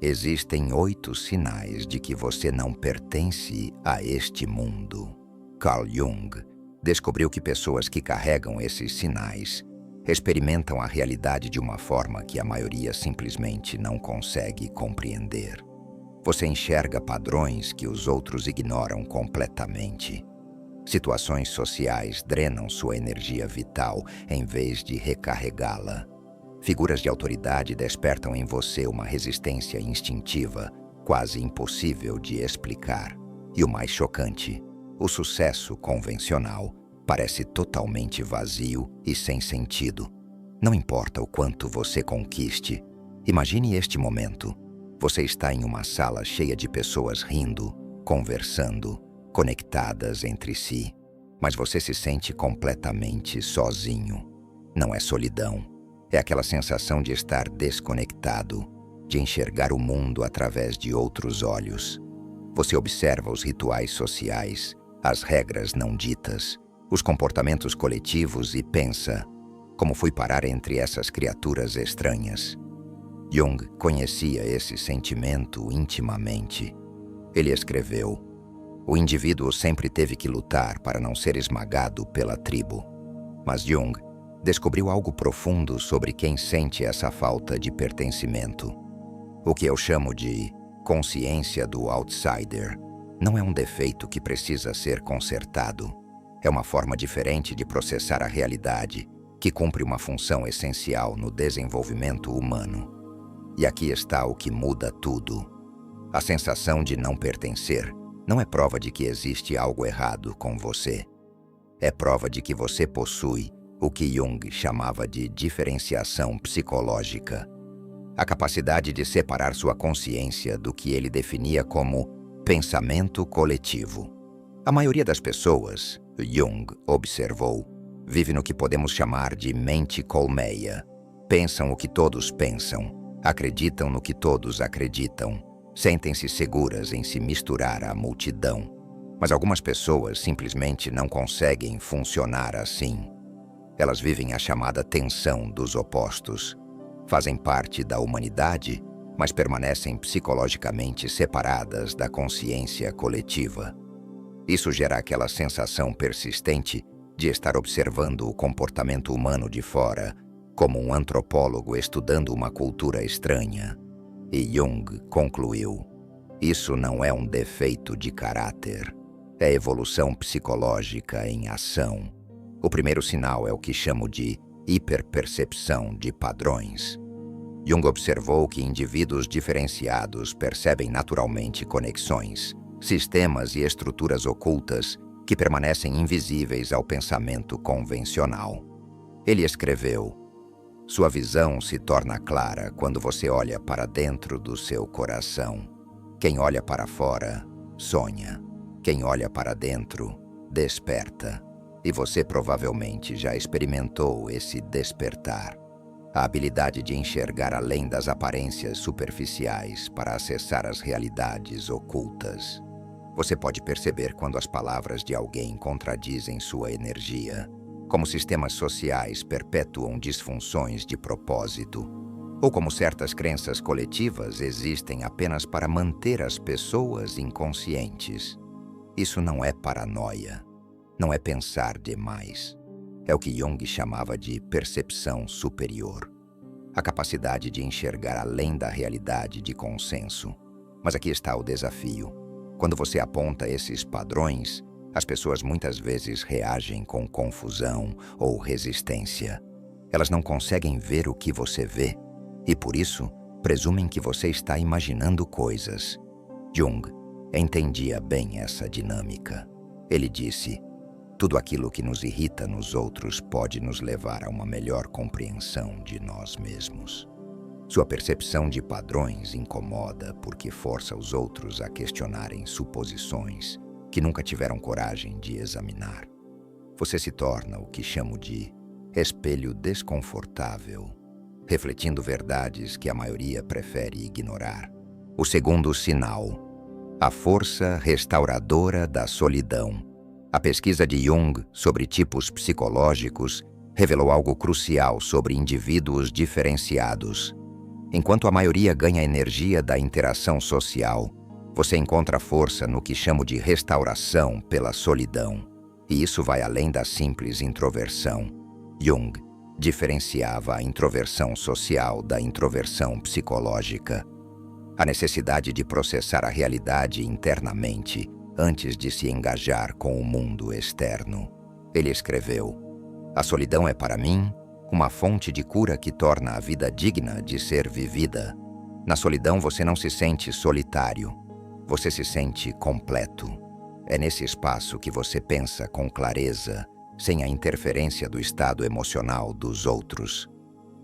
Existem 8 sinais de que você não pertence a este mundo. Carl Jung descobriu que pessoas que carregam esses sinais experimentam a realidade de uma forma que a maioria simplesmente não consegue compreender. Você enxerga padrões que os outros ignoram completamente. Situações sociais drenam sua energia vital em vez de recarregá-la. Figuras de autoridade despertam em você uma resistência instintiva, quase impossível de explicar. E o mais chocante, o sucesso convencional parece totalmente vazio e sem sentido. Não importa o quanto você conquiste. Imagine este momento. Você está em uma sala cheia de pessoas rindo, conversando, conectadas entre si. Mas você se sente completamente sozinho. Não é solidão. É aquela sensação de estar desconectado, de enxergar o mundo através de outros olhos. Você observa os rituais sociais, as regras não ditas, os comportamentos coletivos e pensa: como fui parar entre essas criaturas estranhas? Jung conhecia esse sentimento intimamente. Ele escreveu: o indivíduo sempre teve que lutar para não ser esmagado pela tribo. Mas Jung descobriu algo profundo sobre quem sente essa falta de pertencimento. O que eu chamo de consciência do outsider não é um defeito que precisa ser consertado. É uma forma diferente de processar a realidade, que cumpre uma função essencial no desenvolvimento humano. E aqui está o que muda tudo. A sensação de não pertencer não é prova de que existe algo errado com você. É prova de que você possui o que Jung chamava de diferenciação psicológica. A capacidade de separar sua consciência do que ele definia como pensamento coletivo. A maioria das pessoas, Jung observou, vive no que podemos chamar de mente colmeia. Pensam o que todos pensam, acreditam no que todos acreditam, sentem-se seguras em se misturar à multidão. Mas algumas pessoas simplesmente não conseguem funcionar assim. Elas vivem a chamada tensão dos opostos. Fazem parte da humanidade, mas permanecem psicologicamente separadas da consciência coletiva. Isso gera aquela sensação persistente de estar observando o comportamento humano de fora, como um antropólogo estudando uma cultura estranha. E Jung concluiu: isso não é um defeito de caráter, é evolução psicológica em ação. O primeiro sinal é o que chamo de hiperpercepção de padrões. Jung observou que indivíduos diferenciados percebem naturalmente conexões, sistemas e estruturas ocultas que permanecem invisíveis ao pensamento convencional. Ele escreveu: sua visão se torna clara quando você olha para dentro do seu coração. Quem olha para fora, sonha. Quem olha para dentro, desperta. E você provavelmente já experimentou esse despertar. A habilidade de enxergar além das aparências superficiais para acessar as realidades ocultas. Você pode perceber quando as palavras de alguém contradizem sua energia, como sistemas sociais perpetuam disfunções de propósito, ou como certas crenças coletivas existem apenas para manter as pessoas inconscientes. Isso não é paranoia. Não é pensar demais. É o que Jung chamava de percepção superior. A capacidade de enxergar além da realidade de consenso. Mas aqui está o desafio. Quando você aponta esses padrões, as pessoas muitas vezes reagem com confusão ou resistência. Elas não conseguem ver o que você vê e, por isso, presumem que você está imaginando coisas. Jung entendia bem essa dinâmica. Ele disse: tudo aquilo que nos irrita nos outros pode nos levar a uma melhor compreensão de nós mesmos. Sua percepção de padrões incomoda porque força os outros a questionarem suposições que nunca tiveram coragem de examinar. Você se torna o que chamo de espelho desconfortável, refletindo verdades que a maioria prefere ignorar. O segundo sinal: a força restauradora da solidão. A pesquisa de Jung sobre tipos psicológicos revelou algo crucial sobre indivíduos diferenciados. Enquanto a maioria ganha energia da interação social, você encontra força no que chamo de restauração pela solidão. E isso vai além da simples introversão. Jung diferenciava a introversão social da introversão psicológica. A necessidade de processar a realidade internamente antes de se engajar com o mundo externo. Ele escreveu: "A solidão é para mim uma fonte de cura que torna a vida digna de ser vivida. Na solidão você não se sente solitário, você se sente completo. É nesse espaço que você pensa com clareza, sem a interferência do estado emocional dos outros.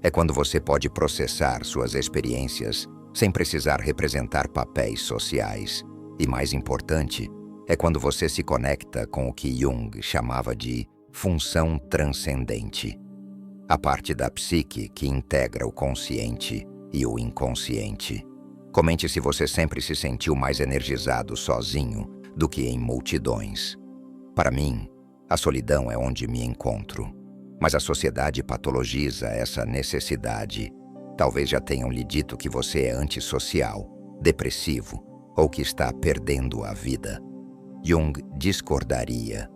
É quando você pode processar suas experiências sem precisar representar papéis sociais. E mais importante, é quando você se conecta com o que Jung chamava de função transcendente. A parte da psique que integra o consciente e o inconsciente. Comente se você sempre se sentiu mais energizado sozinho do que em multidões. Para mim, a solidão é onde me encontro. Mas a sociedade patologiza essa necessidade. Talvez já tenham lhe dito que você é antissocial, depressivo ou que está perdendo a vida. Jung discordaria.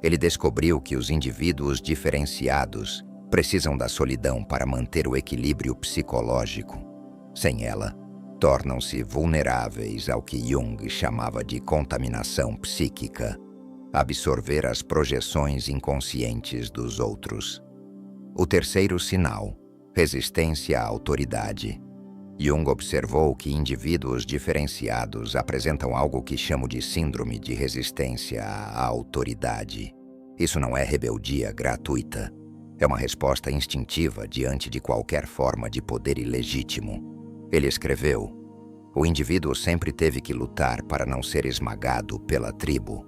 Ele descobriu que os indivíduos diferenciados precisam da solidão para manter o equilíbrio psicológico. Sem ela, tornam-se vulneráveis ao que Jung chamava de contaminação psíquica, absorver as projeções inconscientes dos outros. O terceiro sinal, resistência à autoridade. Jung observou que indivíduos diferenciados apresentam algo que chamo de síndrome de resistência à autoridade. Isso não é rebeldia gratuita. É uma resposta instintiva diante de qualquer forma de poder ilegítimo. Ele escreveu: "O indivíduo sempre teve que lutar para não ser esmagado pela tribo.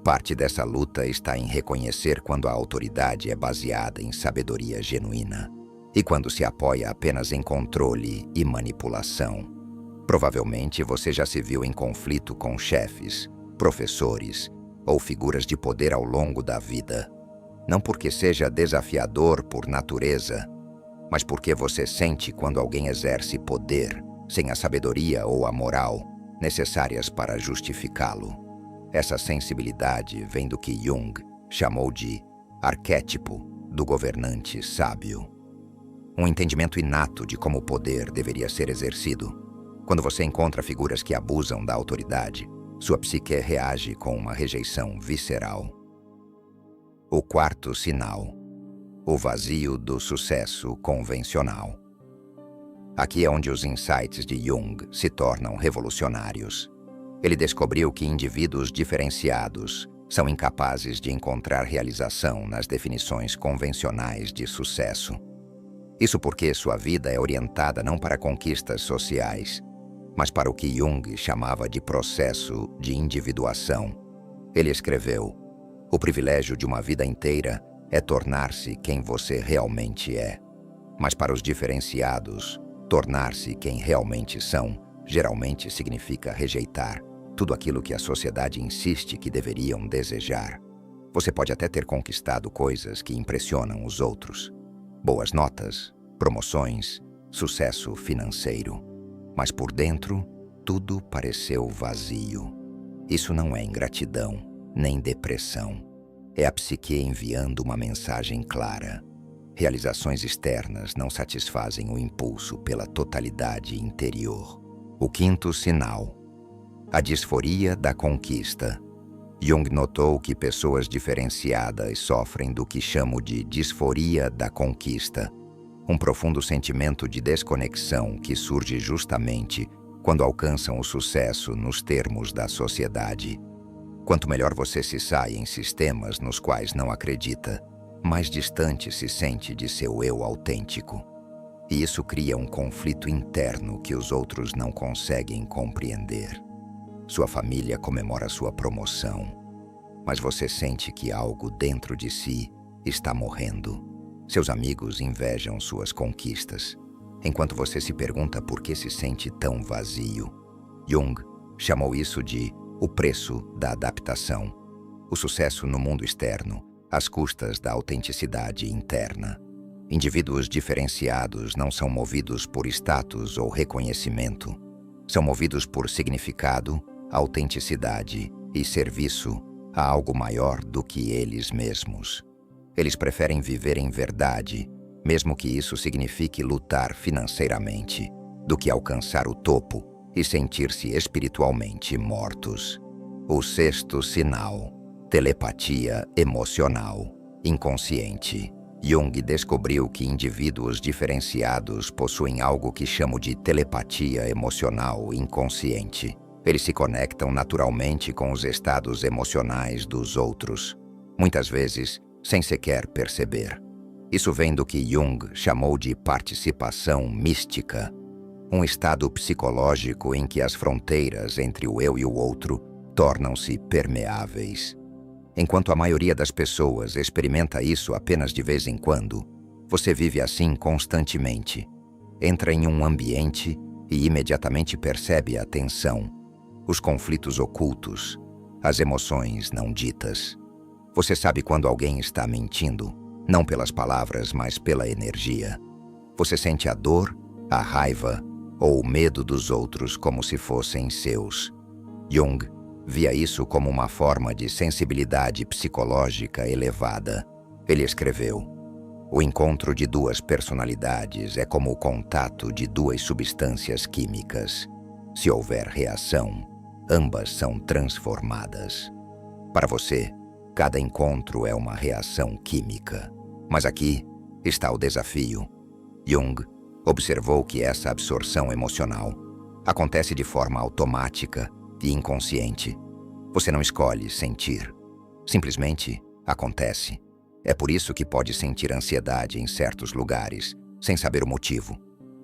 Parte dessa luta está em reconhecer quando a autoridade é baseada em sabedoria genuína e quando se apoia apenas em controle e manipulação. Provavelmente você já se viu em conflito com chefes, professores ou figuras de poder ao longo da vida. Não porque seja desafiador por natureza, mas porque você sente quando alguém exerce poder sem a sabedoria ou a moral necessárias para justificá-lo. Essa sensibilidade vem do que Jung chamou de arquétipo do governante sábio. Um entendimento inato de como o poder deveria ser exercido. Quando você encontra figuras que abusam da autoridade, sua psique reage com uma rejeição visceral. O quarto sinal, o vazio do sucesso convencional. Aqui é onde os insights de Jung se tornam revolucionários. Ele descobriu que indivíduos diferenciados são incapazes de encontrar realização nas definições convencionais de sucesso. Isso porque sua vida é orientada não para conquistas sociais, mas para o que Jung chamava de processo de individuação. Ele escreveu: "O privilégio de uma vida inteira é tornar-se quem você realmente é. Mas para os diferenciados, tornar-se quem realmente são geralmente significa rejeitar tudo aquilo que a sociedade insiste que deveriam desejar. Você pode até ter conquistado coisas que impressionam os outros. Boas notas, promoções, sucesso financeiro. Mas por dentro, tudo pareceu vazio. Isso não é ingratidão, nem depressão. É a psique enviando uma mensagem clara. Realizações externas não satisfazem o impulso pela totalidade interior." O quinto sinal, a disforia da conquista. Jung notou que pessoas diferenciadas sofrem do que chamo de disforia da conquista, um profundo sentimento de desconexão que surge justamente quando alcançam o sucesso nos termos da sociedade. Quanto melhor você se sai em sistemas nos quais não acredita, mais distante se sente de seu eu autêntico. E isso cria um conflito interno que os outros não conseguem compreender. Sua família comemora sua promoção, mas você sente que algo dentro de si está morrendo. Seus amigos invejam suas conquistas, enquanto você se pergunta por que se sente tão vazio. Jung chamou isso de o preço da adaptação, o sucesso no mundo externo, às custas da autenticidade interna. Indivíduos diferenciados não são movidos por status ou reconhecimento. São movidos por significado, autenticidade e serviço a algo maior do que eles mesmos. Eles preferem viver em verdade, mesmo que isso signifique lutar financeiramente, do que alcançar o topo e sentir-se espiritualmente mortos. O sexto sinal: telepatia emocional inconsciente. Jung descobriu que indivíduos diferenciados possuem algo que chamo de telepatia emocional inconsciente. Eles se conectam naturalmente com os estados emocionais dos outros, muitas vezes sem sequer perceber. Isso vem do que Jung chamou de participação mística, um estado psicológico em que as fronteiras entre o eu e o outro tornam-se permeáveis. Enquanto a maioria das pessoas experimenta isso apenas de vez em quando, você vive assim constantemente. Entra em um ambiente e imediatamente percebe a tensão, os conflitos ocultos, as emoções não ditas. Você sabe quando alguém está mentindo, não pelas palavras, mas pela energia. Você sente a dor, a raiva ou o medo dos outros como se fossem seus. Jung via isso como uma forma de sensibilidade psicológica elevada. Ele escreveu: o encontro de duas personalidades é como o contato de duas substâncias químicas. Se houver reação, ambas são transformadas. Para você, cada encontro é uma reação química. Mas aqui está o desafio. Jung observou que essa absorção emocional acontece de forma automática e inconsciente. Você não escolhe sentir. Simplesmente acontece. É por isso que pode sentir ansiedade em certos lugares, sem saber o motivo,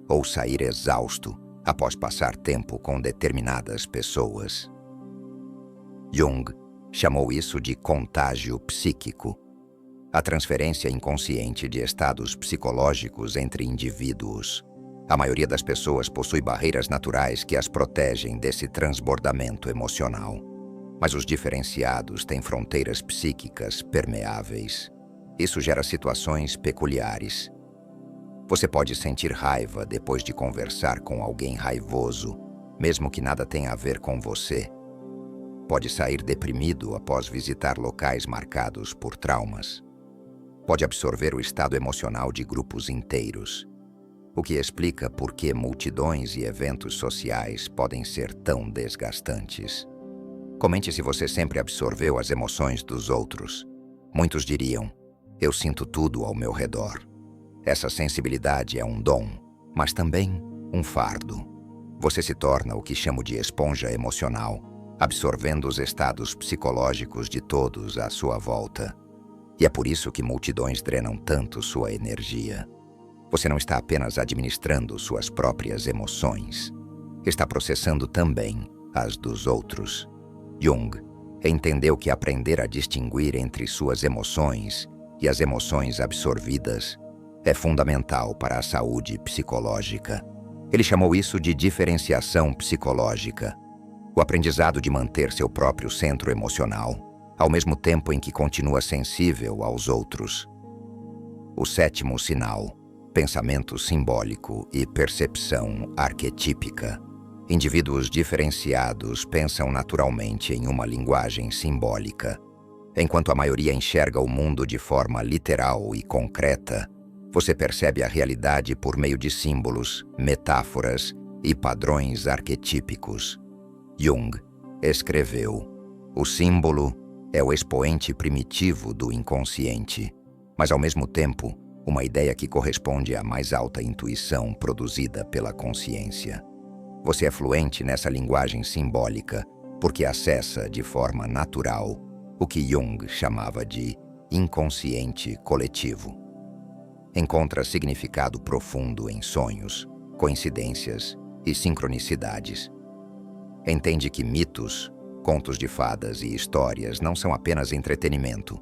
ou sair exausto após passar tempo com determinadas pessoas. Jung chamou isso de contágio psíquico, a transferência inconsciente de estados psicológicos entre indivíduos. A maioria das pessoas possui barreiras naturais que as protegem desse transbordamento emocional. Mas os diferenciados têm fronteiras psíquicas permeáveis. Isso gera situações peculiares. Você pode sentir raiva depois de conversar com alguém raivoso, mesmo que nada tenha a ver com você. Pode sair deprimido após visitar locais marcados por traumas. Pode absorver o estado emocional de grupos inteiros, o que explica por que multidões e eventos sociais podem ser tão desgastantes. Comente se você sempre absorveu as emoções dos outros. Muitos diriam: eu sinto tudo ao meu redor. Essa sensibilidade é um dom, mas também um fardo. Você se torna o que chamo de esponja emocional, absorvendo os estados psicológicos de todos à sua volta. E é por isso que multidões drenam tanto sua energia. Você não está apenas administrando suas próprias emoções, está processando também as dos outros. Jung entendeu que aprender a distinguir entre suas emoções e as emoções absorvidas é fundamental para a saúde psicológica. Ele chamou isso de diferenciação psicológica, o aprendizado de manter seu próprio centro emocional, ao mesmo tempo em que continua sensível aos outros. O sétimo sinal: pensamento simbólico e percepção arquetípica. Indivíduos diferenciados pensam naturalmente em uma linguagem simbólica. Enquanto a maioria enxerga o mundo de forma literal e concreta, você percebe a realidade por meio de símbolos, metáforas e padrões arquetípicos. Jung escreveu: o símbolo é o expoente primitivo do inconsciente, mas ao mesmo tempo, uma ideia que corresponde à mais alta intuição produzida pela consciência. Você é fluente nessa linguagem simbólica porque acessa de forma natural o que Jung chamava de inconsciente coletivo. Encontra significado profundo em sonhos, coincidências e sincronicidades. Entende que mitos, contos de fadas e histórias não são apenas entretenimento,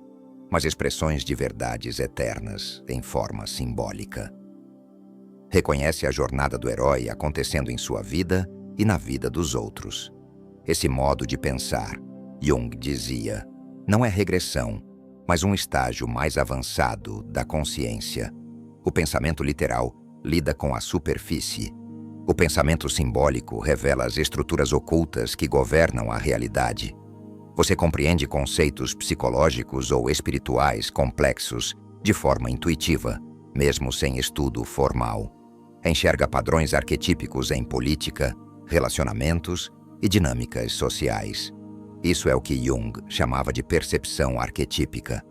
mas expressões de verdades eternas em forma simbólica. Reconhece a jornada do herói acontecendo em sua vida e na vida dos outros. Esse modo de pensar, Jung dizia, não é regressão, mas um estágio mais avançado da consciência. O pensamento literal lida com a superfície. O pensamento simbólico revela as estruturas ocultas que governam a realidade. Você compreende conceitos psicológicos ou espirituais complexos de forma intuitiva, mesmo sem estudo formal. Enxerga padrões arquetípicos em política, relacionamentos e dinâmicas sociais. Isso é o que Jung chamava de percepção arquetípica.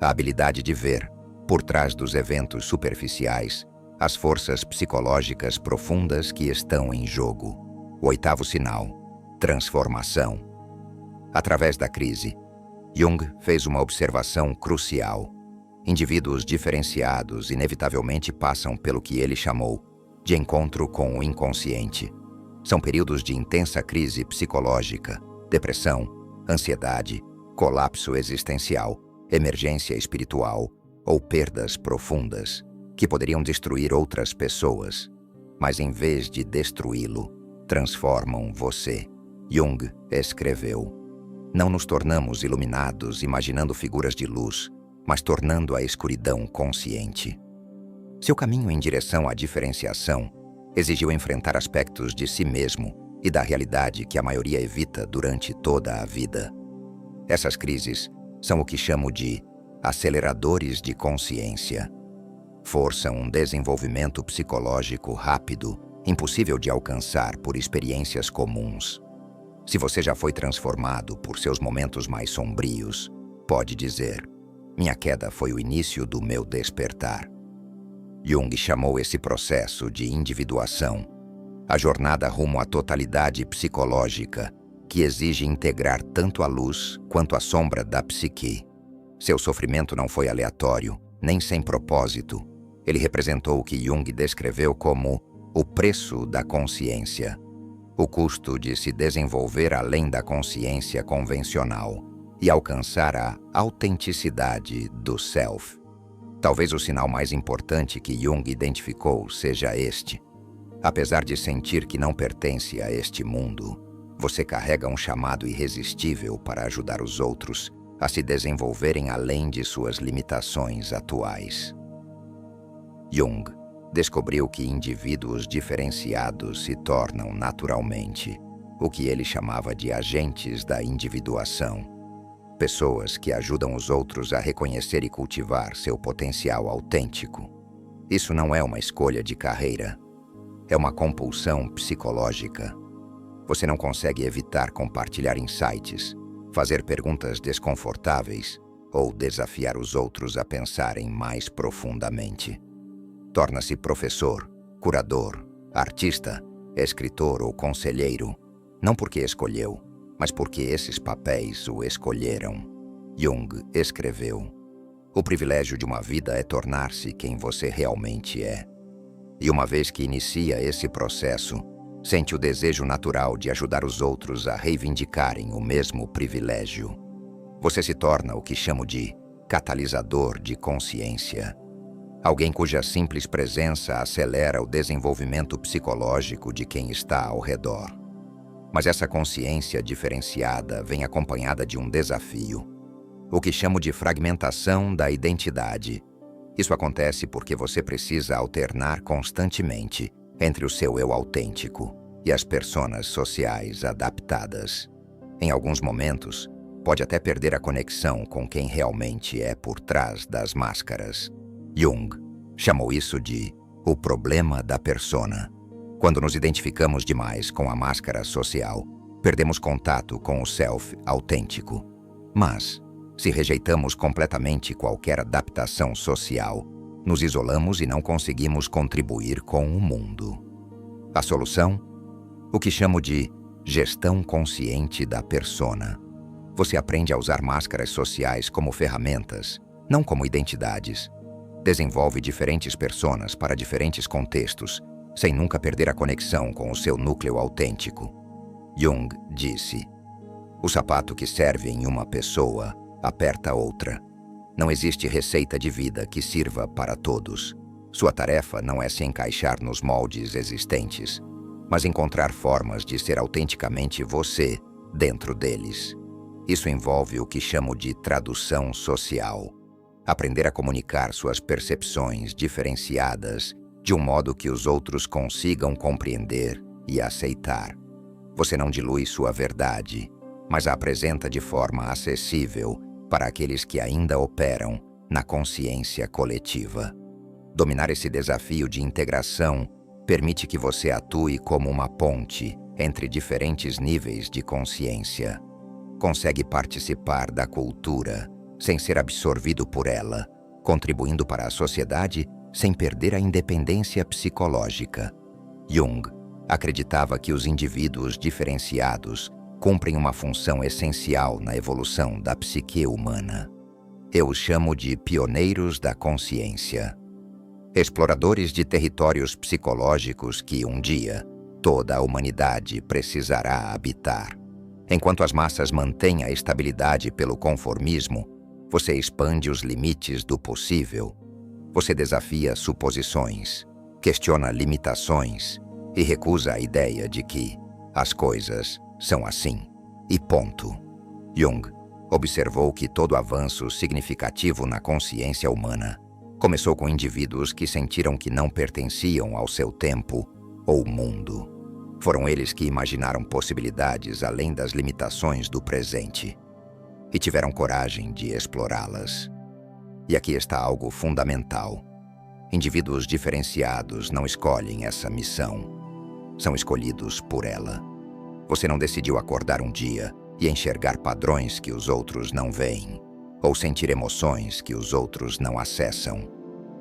A habilidade de ver, por trás dos eventos superficiais, as forças psicológicas profundas que estão em jogo. O oitavo sinal: transformação. Através da crise, Jung fez uma observação crucial. Indivíduos diferenciados inevitavelmente passam pelo que ele chamou de encontro com o inconsciente. São períodos de intensa crise psicológica, depressão, ansiedade, colapso existencial, emergência espiritual ou perdas profundas que poderiam destruir outras pessoas, mas em vez de destruí-lo, transformam você. Jung escreveu: não nos tornamos iluminados imaginando figuras de luz, mas tornando a escuridão consciente. Seu caminho em direção à diferenciação exigiu enfrentar aspectos de si mesmo e da realidade que a maioria evita durante toda a vida. Essas crises são o que chamo de aceleradores de consciência. Forçam um desenvolvimento psicológico rápido, impossível de alcançar por experiências comuns. Se você já foi transformado por seus momentos mais sombrios, pode dizer: minha queda foi o início do meu despertar. Jung chamou esse processo de individuação, a jornada rumo à totalidade psicológica, que exige integrar tanto a luz quanto a sombra da psique. Seu sofrimento não foi aleatório, nem sem propósito. Ele representou o que Jung descreveu como o preço da consciência, o custo de se desenvolver além da consciência convencional e alcançar a autenticidade do self. Talvez o sinal mais importante que Jung identificou seja este: apesar de sentir que não pertence a este mundo, você carrega um chamado irresistível para ajudar os outros a se desenvolverem além de suas limitações atuais. Jung descobriu que indivíduos diferenciados se tornam naturalmente o que ele chamava de agentes da individuação. Pessoas que ajudam os outros a reconhecer e cultivar seu potencial autêntico. Isso não é uma escolha de carreira. É uma compulsão psicológica. Você não consegue evitar compartilhar insights, fazer perguntas desconfortáveis ou desafiar os outros a pensarem mais profundamente. Torna-se professor, curador, artista, escritor ou conselheiro, não porque escolheu, mas porque esses papéis o escolheram. Jung escreveu: o privilégio de uma vida é tornar-se quem você realmente é. E uma vez que inicia esse processo, sente o desejo natural de ajudar os outros a reivindicarem o mesmo privilégio. Você se torna o que chamo de catalisador de consciência. Alguém cuja simples presença acelera o desenvolvimento psicológico de quem está ao redor. Mas essa consciência diferenciada vem acompanhada de um desafio, o que chamo de fragmentação da identidade. Isso acontece porque você precisa alternar constantemente entre o seu eu autêntico e as personas sociais adaptadas. Em alguns momentos, pode até perder a conexão com quem realmente é por trás das máscaras. Jung chamou isso de o problema da persona. Quando nos identificamos demais com a máscara social, perdemos contato com o self autêntico. Mas, se rejeitamos completamente qualquer adaptação social, nos isolamos e não conseguimos contribuir com o mundo. A solução? O que chamo de gestão consciente da persona. Você aprende a usar máscaras sociais como ferramentas, não como identidades. Desenvolve diferentes personas para diferentes contextos, sem nunca perder a conexão com o seu núcleo autêntico. Jung disse: o sapato que serve em uma pessoa aperta outra. Não existe receita de vida que sirva para todos. Sua tarefa não é se encaixar nos moldes existentes, mas encontrar formas de ser autenticamente você dentro deles. Isso envolve o que chamo de tradução social. aprender a comunicar suas percepções diferenciadas de um modo que os outros consigam compreender e aceitar. Você não dilui sua verdade, mas a apresenta de forma acessível para aqueles que ainda operam na consciência coletiva. Dominar esse desafio de integração permite que você atue como uma ponte entre diferentes níveis de consciência. Consegue participar da cultura sem ser absorvido por ela, contribuindo para a sociedade sem perder a independência psicológica. Jung acreditava que os indivíduos diferenciados cumprem uma função essencial na evolução da psique humana. Eu os chamo de pioneiros da consciência. Exploradores de territórios psicológicos que, um dia, toda a humanidade precisará habitar. Enquanto as massas mantêm a estabilidade pelo conformismo, você expande os limites do possível. Você desafia suposições, questiona limitações e recusa a ideia de que as coisas são assim, e ponto. Jung observou que todo avanço significativo na consciência humana começou com indivíduos que sentiram que não pertenciam ao seu tempo ou mundo. Foram eles que imaginaram possibilidades além das limitações do presente e tiveram coragem de explorá-las. E aqui está algo fundamental. Indivíduos diferenciados não escolhem essa missão. São escolhidos por ela. Você não decidiu acordar um dia e enxergar padrões que os outros não veem, ou sentir emoções que os outros não acessam.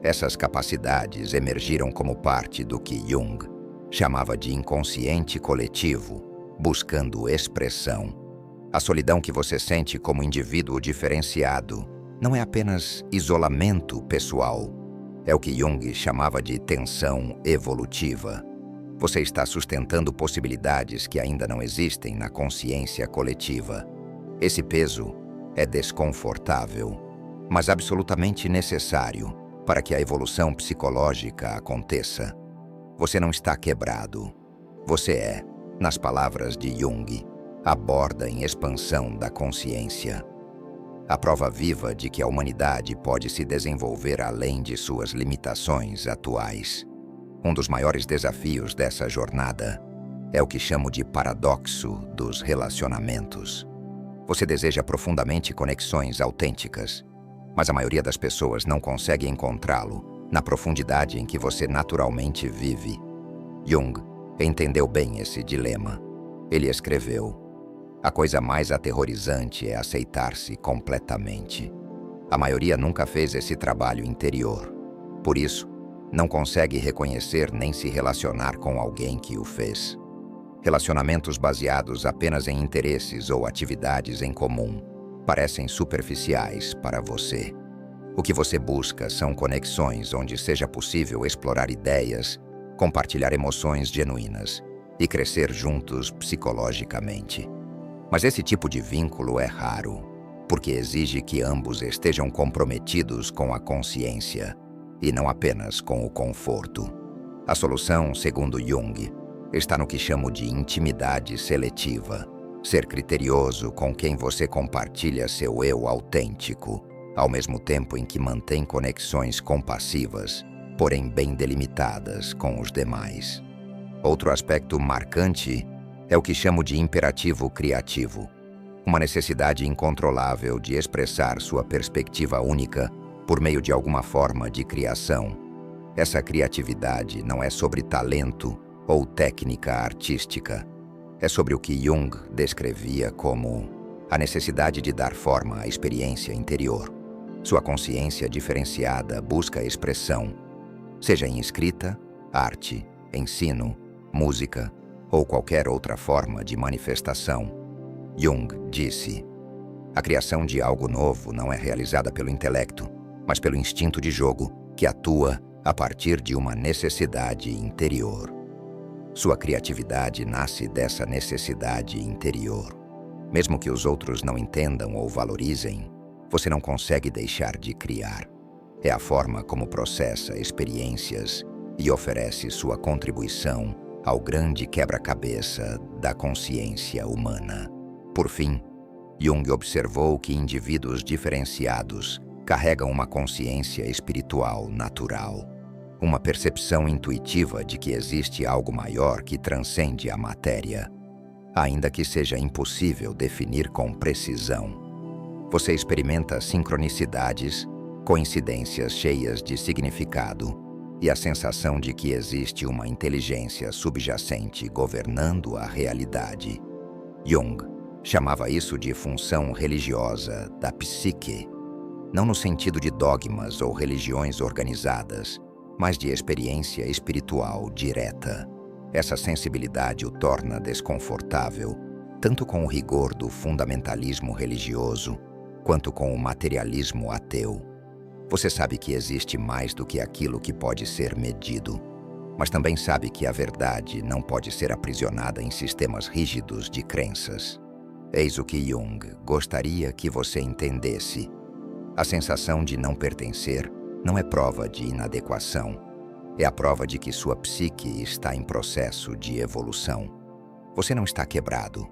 Essas capacidades emergiram como parte do que Jung chamava de inconsciente coletivo, buscando expressão. A solidão que você sente como indivíduo diferenciado não é apenas isolamento pessoal. É o que Jung chamava de tensão evolutiva. Você está sustentando possibilidades que ainda não existem na consciência coletiva. Esse peso é desconfortável, mas absolutamente necessário para que a evolução psicológica aconteça. Você não está quebrado. Você é, nas palavras de Jung, a borda em expansão da consciência. A prova viva de que a humanidade pode se desenvolver além de suas limitações atuais. Um dos maiores desafios dessa jornada é o que chamo de paradoxo dos relacionamentos. Você deseja profundamente conexões autênticas, mas a maioria das pessoas não consegue encontrá-lo na profundidade em que você naturalmente vive. Jung entendeu bem esse dilema. Ele escreveu: a coisa mais aterrorizante é aceitar-se completamente. A maioria nunca fez esse trabalho interior. Por isso, não consegue reconhecer nem se relacionar com alguém que o fez. Relacionamentos baseados apenas em interesses ou atividades em comum parecem superficiais para você. O que você busca são conexões onde seja possível explorar ideias, compartilhar emoções genuínas e crescer juntos psicologicamente. Mas esse tipo de vínculo é raro, porque exige que ambos estejam comprometidos com a consciência e não apenas com o conforto. A solução, segundo Jung, está no que chamo de intimidade seletiva. Ser criterioso com quem você compartilha seu eu autêntico, ao mesmo tempo em que mantém conexões compassivas, porém bem delimitadas com os demais. Outro aspecto marcante é o que chamo de imperativo criativo, uma necessidade incontrolável de expressar sua perspectiva única por meio de alguma forma de criação. Essa criatividade não é sobre talento ou técnica artística. É sobre o que Jung descrevia como a necessidade de dar forma à experiência interior. Sua consciência diferenciada busca expressão, seja em escrita, arte, ensino, música ou qualquer outra forma de manifestação. Jung disse: a criação de algo novo não é realizada pelo intelecto, mas pelo instinto de jogo que atua a partir de uma necessidade interior. Sua criatividade nasce dessa necessidade interior. Mesmo que os outros não entendam ou valorizem, você não consegue deixar de criar. É a forma como processa experiências e oferece sua contribuição ao grande quebra-cabeça da consciência humana. Por fim, Jung observou que indivíduos diferenciados carregam uma consciência espiritual natural, uma percepção intuitiva de que existe algo maior que transcende a matéria, ainda que seja impossível definir com precisão. Você experimenta sincronicidades, coincidências cheias de significado e a sensação de que existe uma inteligência subjacente governando a realidade. Jung chamava isso de função religiosa da psique, não no sentido de dogmas ou religiões organizadas, mas de experiência espiritual direta. Essa sensibilidade o torna desconfortável, tanto com o rigor do fundamentalismo religioso, quanto com o materialismo ateu. Você sabe que existe mais do que aquilo que pode ser medido, mas também sabe que a verdade não pode ser aprisionada em sistemas rígidos de crenças. Eis o que Jung gostaria que você entendesse. A sensação de não pertencer não é prova de inadequação. É a prova de que sua psique está em processo de evolução. Você não está quebrado.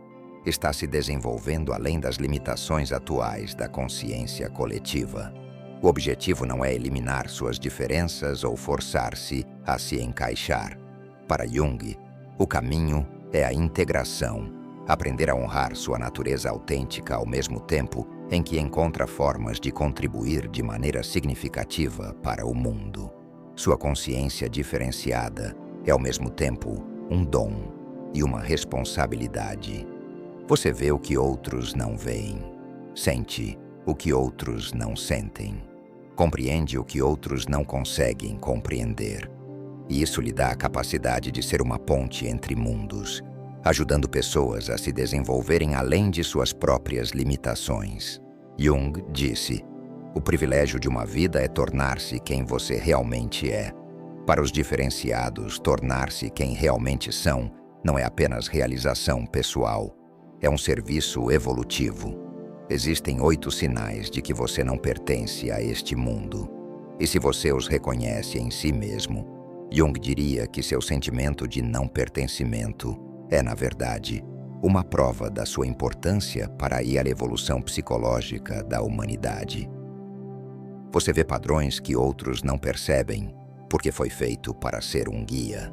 Está se desenvolvendo além das limitações atuais da consciência coletiva. O objetivo não é eliminar suas diferenças ou forçar-se a se encaixar. Para Jung, o caminho é a integração, aprender a honrar sua natureza autêntica ao mesmo tempo em que encontra formas de contribuir de maneira significativa para o mundo. Sua consciência diferenciada é ao mesmo tempo um dom e uma responsabilidade. Você vê o que outros não veem, sente o que outros não sentem, compreende o que outros não conseguem compreender. E isso lhe dá a capacidade de ser uma ponte entre mundos, ajudando pessoas a se desenvolverem além de suas próprias limitações. Jung disse: o privilégio de uma vida é tornar-se quem você realmente é. Para os diferenciados, tornar-se quem realmente são não é apenas realização pessoal, é um serviço evolutivo. Existem 8 sinais de que você não pertence a este mundo. E se você os reconhece em si mesmo, Jung diria que seu sentimento de não pertencimento é, na verdade, uma prova da sua importância para a evolução psicológica da humanidade. Você vê padrões que outros não percebem, porque foi feito para ser um guia.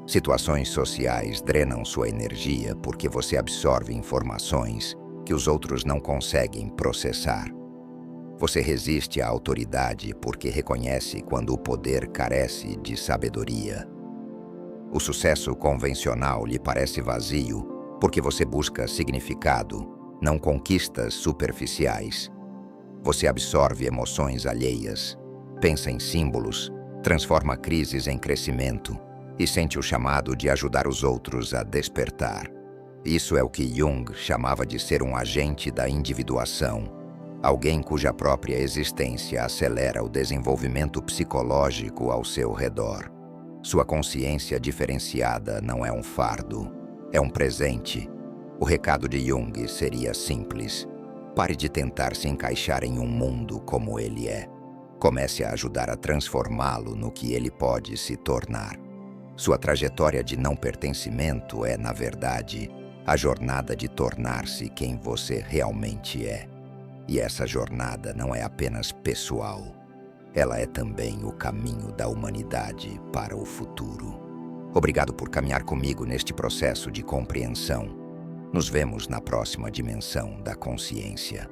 Situações sociais drenam sua energia porque você absorve informações que os outros não conseguem processar. Você resiste à autoridade porque reconhece quando o poder carece de sabedoria. O sucesso convencional lhe parece vazio porque você busca significado, não conquistas superficiais. Você absorve emoções alheias, pensa em símbolos, transforma crises em crescimento e sente o chamado de ajudar os outros a despertar. Isso é o que Jung chamava de ser um agente da individuação, alguém cuja própria existência acelera o desenvolvimento psicológico ao seu redor. Sua consciência diferenciada não é um fardo, é um presente. O recado de Jung seria simples: pare de tentar se encaixar em um mundo como ele é. Comece a ajudar a transformá-lo no que ele pode se tornar. Sua trajetória de não pertencimento é, na verdade, a jornada de tornar-se quem você realmente é. E essa jornada não é apenas pessoal. Ela é também o caminho da humanidade para o futuro. Obrigado por caminhar comigo neste processo de compreensão. Nos vemos na próxima dimensão da consciência.